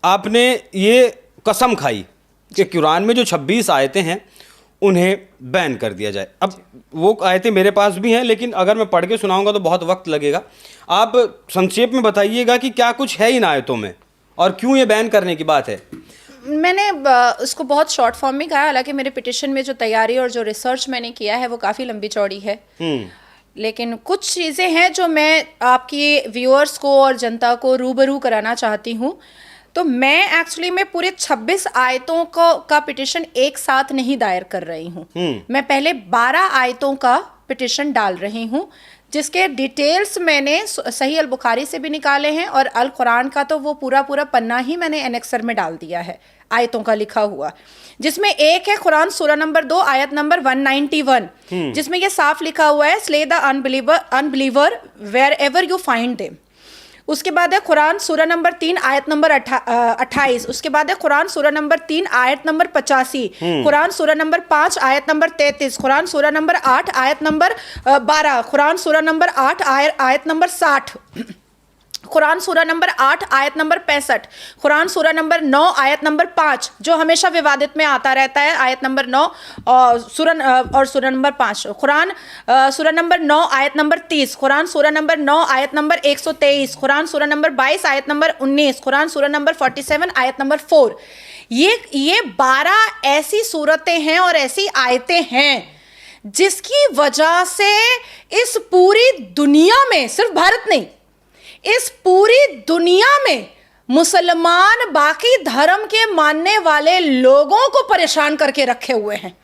आपने ये कसम खाई कि कुरान में जो 26 आयतें हैं उन्हें बैन कर दिया जाए। अब वो आयतें मेरे पास भी हैं, लेकिन अगर मैं पढ़ के सुनाऊंगा तो बहुत वक्त लगेगा। आप संक्षेप में बताइएगा कि क्या कुछ है इन आयतों में और क्यों ये बैन करने की बात है। मैंने उसको बहुत शॉर्ट फॉर्म में कहा, हालांकि मेरे पिटिशन में जो तैयारी और जो रिसर्च मैंने किया है वो काफ़ी लंबी चौड़ी है, लेकिन कुछ चीज़ें हैं जो मैं आपकी व्यूअर्स को और जनता को रूबरू कराना चाहती हूँ। तो मैं एक्चुअली में पूरे 26 आयतों का पिटिशन एक साथ नहीं दायर कर रही हूँ। मैं पहले 12 आयतों का पिटिशन डाल रही हूँ, जिसके डिटेल्स मैंने सही अल बुखारी से भी निकाले हैं, और अल कुरान का तो वो पूरा पन्ना ही मैंने एनेक्सर में डाल दिया है आयतों का लिखा हुआ, जिसमें एक है कुरान सूरा नंबर 2 आयत नंबर 191, जिसमें ये साफ लिखा हुआ है, slay the unbeliever wherever you find them. उसके बाद है कुरान सूरा नंबर 3 आयत नंबर 28। उसके बाद है कुरान सूरा नंबर 3 आयत नंबर 85, कुरान सूरा नंबर 5 आयत नंबर 33, कुरान सूरा नंबर 8 आयत नंबर 12, कुरान सूरा नंबर 8 आयत नंबर 60, कुरान सूरा नंबर 8 आयत नंबर 65, कुरान सूरा नंबर 9 आयत नंबर 5 जो हमेशा विवादित में आता रहता है, आयत नंबर 9 और सूरा नंबर 5, कुरान सूरा नंबर 9 आयत नंबर 30, कुरान सूरा नंबर 9 आयत नंबर 123, कुरान सूरा नंबर 22 आयत नंबर 19, कुरान सूरा नंबर 47 आयत नंबर 4। ये 12 ऐसी सूरतें हैं और ऐसी आयतें हैं जिसकी वजह से इस पूरी दुनिया में, सिर्फ भारत नहीं, इस पूरी दुनिया में मुसलमान बाकी धर्म के मानने वाले लोगों को परेशान करके रखे हुए हैं।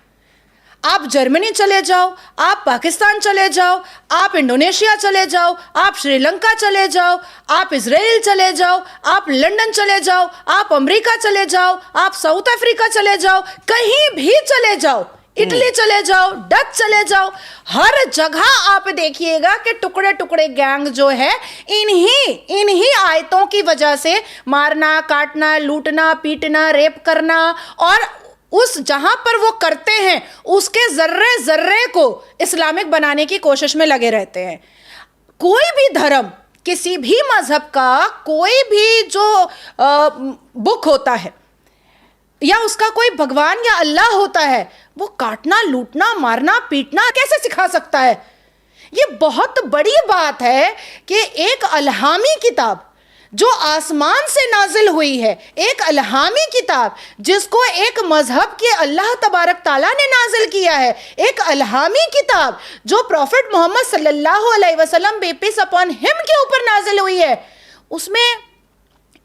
आप जर्मनी चले जाओ, आप पाकिस्तान चले जाओ, आप इंडोनेशिया चले जाओ, आप श्रीलंका चले जाओ, आप इजराइल चले जाओ, आप लंदन चले जाओ, आप अमेरिका चले जाओ, आप साउथ अफ्रीका चले जाओ, कहीं भी चले जाओ, इटली चले जाओ, डच चले जाओ, हर जगह आप देखिएगा कि टुकड़े टुकड़े गैंग जो है इन्हीं आयतों की वजह से मारना, काटना, लूटना, पीटना, रेप करना, और उस जहां पर वो करते हैं उसके जर्रे जर्रे को इस्लामिक बनाने की कोशिश में लगे रहते हैं। कोई भी धर्म, किसी भी मजहब का कोई भी जो बुक होता है या उसका कोई भगवान या अल्लाह होता है, वो काटना, लूटना, मारना, पीटना कैसे सिखा सकता है? ये बहुत बड़ी बात है कि एक अल्हामी किताब जो आसमान से नाजिल हुई है, एक अल्हामी किताब जिसको एक मजहब के अल्लाह तबारक ताला ने नाजिल किया है, एक अल्हामी किताब जो प्रॉफिट मोहम्मद सल्लल्लाहु अलैहि वसल्लम पीस अपॉन हिम के ऊपर नाजिल हुई है, उसमें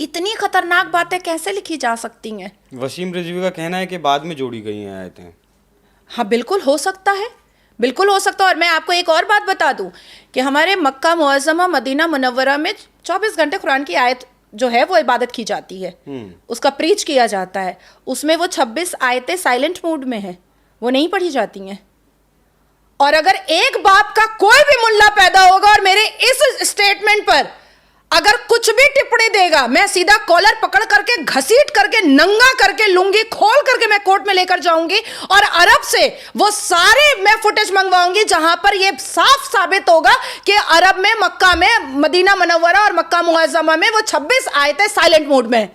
इतनी खतरनाक बातें कैसे लिखी जा सकती हैं? वसीम रिजवी का कहना है कि बाद में जोड़ी गई हैं आयतें। हाँ, बिल्कुल हो सकता है, बिल्कुल हो सकता है। और मैं आपको एक और बात बता दूं कि हमारे मक्का मुअज़्ज़मा मदीना मुनव्वरा में 24 घंटे कुरान की आयत जो है वो इबादत की जाती है, उसका प्रीच किया जाता है। उसमें वो 26 आयतें साइलेंट मोड में है, वो नहीं पढ़ी जाती हैं। और अगर एक बाप का कोई भी मुल्ला पैदा होगा और मेरे इस स्टेटमेंट पर अगर कुछ भी टिप्पणी देगा, मैं सीधा कॉलर पकड़ करके, घसीट करके, नंगा करके, लुंगी खोल करके मैं कोर्ट में लेकर जाऊंगी और अरब से वो सारे मैं फुटेज मंगवाऊंगी जहां पर ये साफ साबित होगा कि अरब में, मक्का में, मदीना मुनव्वरा और मक्का मुअज़्ज़मा में वो 26 आयतें साइलेंट मोड में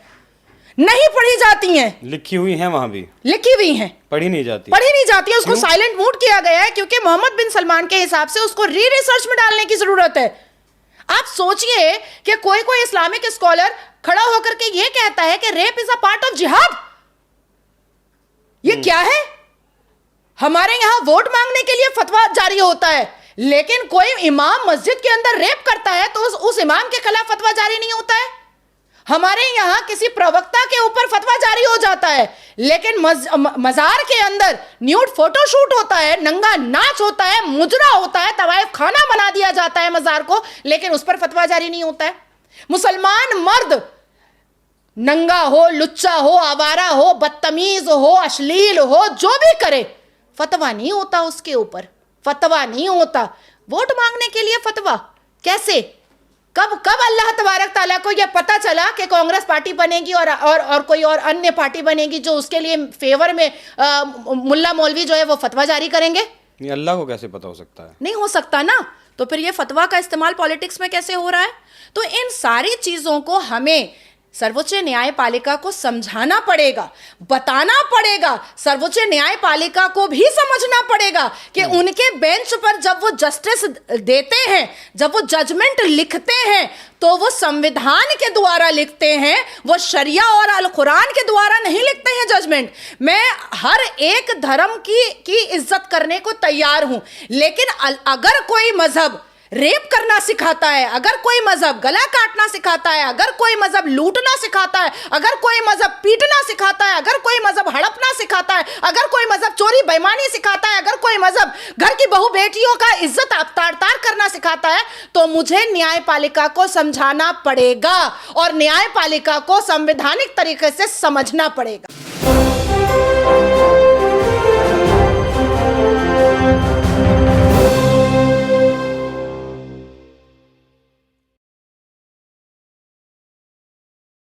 नहीं पढ़ी जाती हैं। लिखी हुई हैं, वहां भी लिखी हुई हैं, पढ़ी नहीं जाती है। उसको साइलेंट मोड किया गया है क्योंकि मोहम्मद बिन सलमान के हिसाब से उसको रिसर्च में डालने की जरूरत है। आप सोचिए कि कोई इस्लामिक स्कॉलर खड़ा होकर के ये कहता है कि rape is a part of जिहाद। ये क्या है? हमारे यहां वोट मांगने के लिए फतवा जारी होता है, लेकिन कोई इमाम मस्जिद के अंदर रेप करता है तो उस इमाम के खिलाफ फतवा जारी नहीं होता है। हमारे यहां किसी प्रवक्ता के ऊपर फतवा जारी हो जाता है, लेकिन मजार के अंदर न्यूड फोटोशूट होता है, नंगा नाच होता है, मुजरा होता है, तवाइफ खाना बना दिया जाता है मजार को, लेकिन उस पर फतवा जारी नहीं होता है। मुसलमान मर्द नंगा हो, लुच्चा हो, आवारा हो, बदतमीज हो, अश्लील हो, जो भी करे, फतवा नहीं होता उसके ऊपर, फतवा नहीं होता। वोट मांगने के लिए फतवा कैसे? कब अल्लाह तबारक ताला को यह पता चला कि कांग्रेस पार्टी बनेगी और कोई और अन्य पार्टी बनेगी जो उसके लिए फेवर में मुल्ला मौलवी जो है वो फतवा जारी करेंगे? ये अल्लाह को कैसे पता हो सकता है? नहीं हो सकता ना। तो फिर ये फतवा का इस्तेमाल पॉलिटिक्स में कैसे हो रहा है? तो इन सारी चीज़ों को हमें सर्वोच्च न्यायपालिका को समझाना पड़ेगा, बताना पड़ेगा, सर्वोच्च न्यायपालिका को भी समझना पड़ेगा कि उनके बेंच पर जब वो जस्टिस देते हैं, जब वो जजमेंट लिखते हैं, तो वो संविधान के द्वारा लिखते हैं, वो शरिया और अल कुरान के द्वारा नहीं लिखते हैं जजमेंट। मैं हर एक धर्म की इज्जत करने को तैयार हूं, लेकिन अगर कोई मजहब रेप करना सिखाता है, अगर कोई मजहब गला काटना सिखाता है, अगर कोई मजहब लूटना सिखाता है, अगर कोई मजहब पीटना सिखाता है, अगर कोई मजहब हड़पना सिखाता है, अगर कोई मजहब चोरी बेईमानी सिखाता है, अगर कोई मजहब घर की बहू बेटियों का इज्जत तार करना सिखाता है, तो मुझे न्यायपालिका को समझाना पड़ेगा और न्यायपालिका को संवैधानिक तरीके से समझना पड़ेगा।